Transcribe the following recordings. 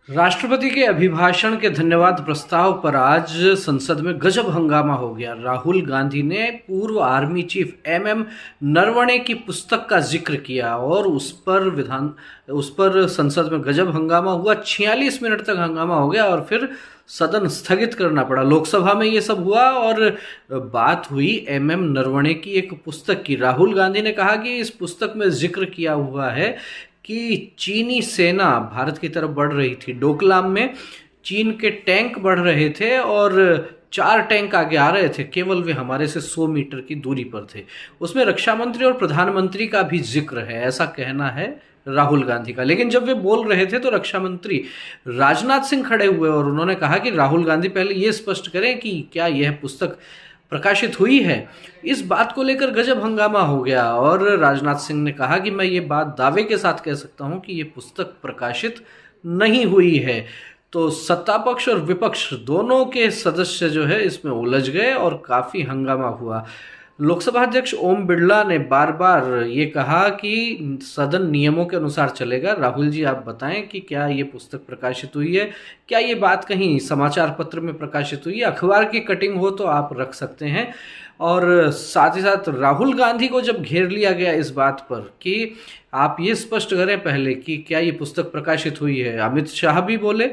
राष्ट्रपति के अभिभाषण के धन्यवाद प्रस्ताव पर आज संसद में गजब हंगामा हो गया। राहुल गांधी ने पूर्व आर्मी चीफ एमएम नरवणे की पुस्तक का जिक्र किया और उस पर संसद में गजब हंगामा हुआ। 46 मिनट तक हंगामा हो गया और फिर सदन स्थगित करना पड़ा। लोकसभा में ये सब हुआ और बात हुई एमएम नरवणे की एक पुस्तक की। राहुल गांधी ने कहा कि इस पुस्तक में जिक्र किया हुआ है कि चीनी सेना भारत की तरफ बढ़ रही थी। डोकलाम में चीन के टैंक बढ़ रहे थे और 4 टैंक आगे आ रहे थे, केवल वे हमारे से 100 मीटर की दूरी पर थे। उसमें रक्षा मंत्री और प्रधानमंत्री का भी जिक्र है, ऐसा कहना है राहुल गांधी का। लेकिन जब वे बोल रहे थे तो रक्षा मंत्री राजनाथ सिंह खड़े हुए और उन्होंने कहा कि राहुल गांधी पहले ये स्पष्ट करें कि क्या यह पुस्तक प्रकाशित हुई है। इस बात को लेकर गजब हंगामा हो गया और राजनाथ सिंह ने कहा कि मैं ये बात दावे के साथ कह सकता हूं कि ये पुस्तक प्रकाशित नहीं हुई है। तो सत्ता पक्ष और विपक्ष दोनों के सदस्य जो है इसमें उलझ गए और काफ़ी हंगामा हुआ। लोकसभा अध्यक्ष ओम बिरला ने बार बार ये कहा कि सदन नियमों के अनुसार चलेगा। राहुल जी, आप बताएं कि क्या ये पुस्तक प्रकाशित हुई है, क्या ये बात कहीं समाचार पत्र में प्रकाशित हुई है? अखबार की कटिंग हो तो आप रख सकते हैं। और साथ ही साथ राहुल गांधी को जब घेर लिया गया इस बात पर कि आप ये स्पष्ट करें पहले कि क्या ये पुस्तक प्रकाशित हुई है, अमित शाह भी बोले,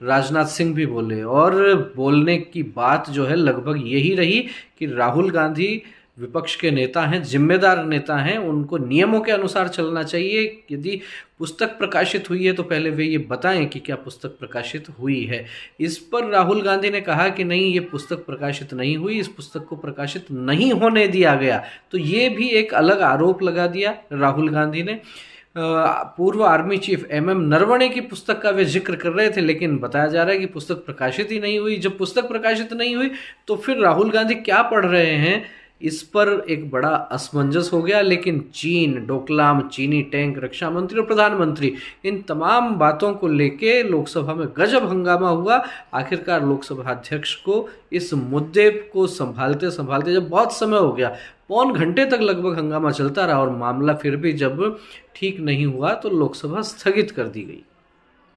राजनाथ सिंह भी बोले और बोलने की बात जो है लगभग यही रही कि राहुल गांधी विपक्ष के नेता हैं, जिम्मेदार नेता हैं, उनको नियमों के अनुसार चलना चाहिए। यदि पुस्तक प्रकाशित हुई है तो पहले वे ये बताएं कि क्या पुस्तक प्रकाशित हुई है। इस पर राहुल गांधी ने कहा कि नहीं, ये पुस्तक प्रकाशित नहीं हुई, इस पुस्तक को प्रकाशित नहीं होने दिया गया। तो ये भी एक अलग आरोप लगा दिया राहुल गांधी ने। पूर्व आर्मी चीफ एमएम नरवणे की पुस्तक का वे जिक्र कर रहे थे, लेकिन बताया जा रहा है कि पुस्तक प्रकाशित ही नहीं हुई। जब पुस्तक प्रकाशित नहीं हुई तो फिर राहुल गांधी क्या पढ़ रहे हैं, इस पर एक बड़ा असमंजस हो गया। लेकिन चीन, डोकलाम, चीनी टैंक, रक्षा मंत्री और प्रधानमंत्री, इन तमाम बातों को लेके लोकसभा में गजब हंगामा हुआ। आखिरकार लोकसभा अध्यक्ष को इस मुद्दे को संभालते संभालते जब बहुत समय हो गया, पौन घंटे तक लगभग हंगामा चलता रहा और मामला फिर भी जब ठीक नहीं हुआ तो लोकसभा स्थगित कर दी गई।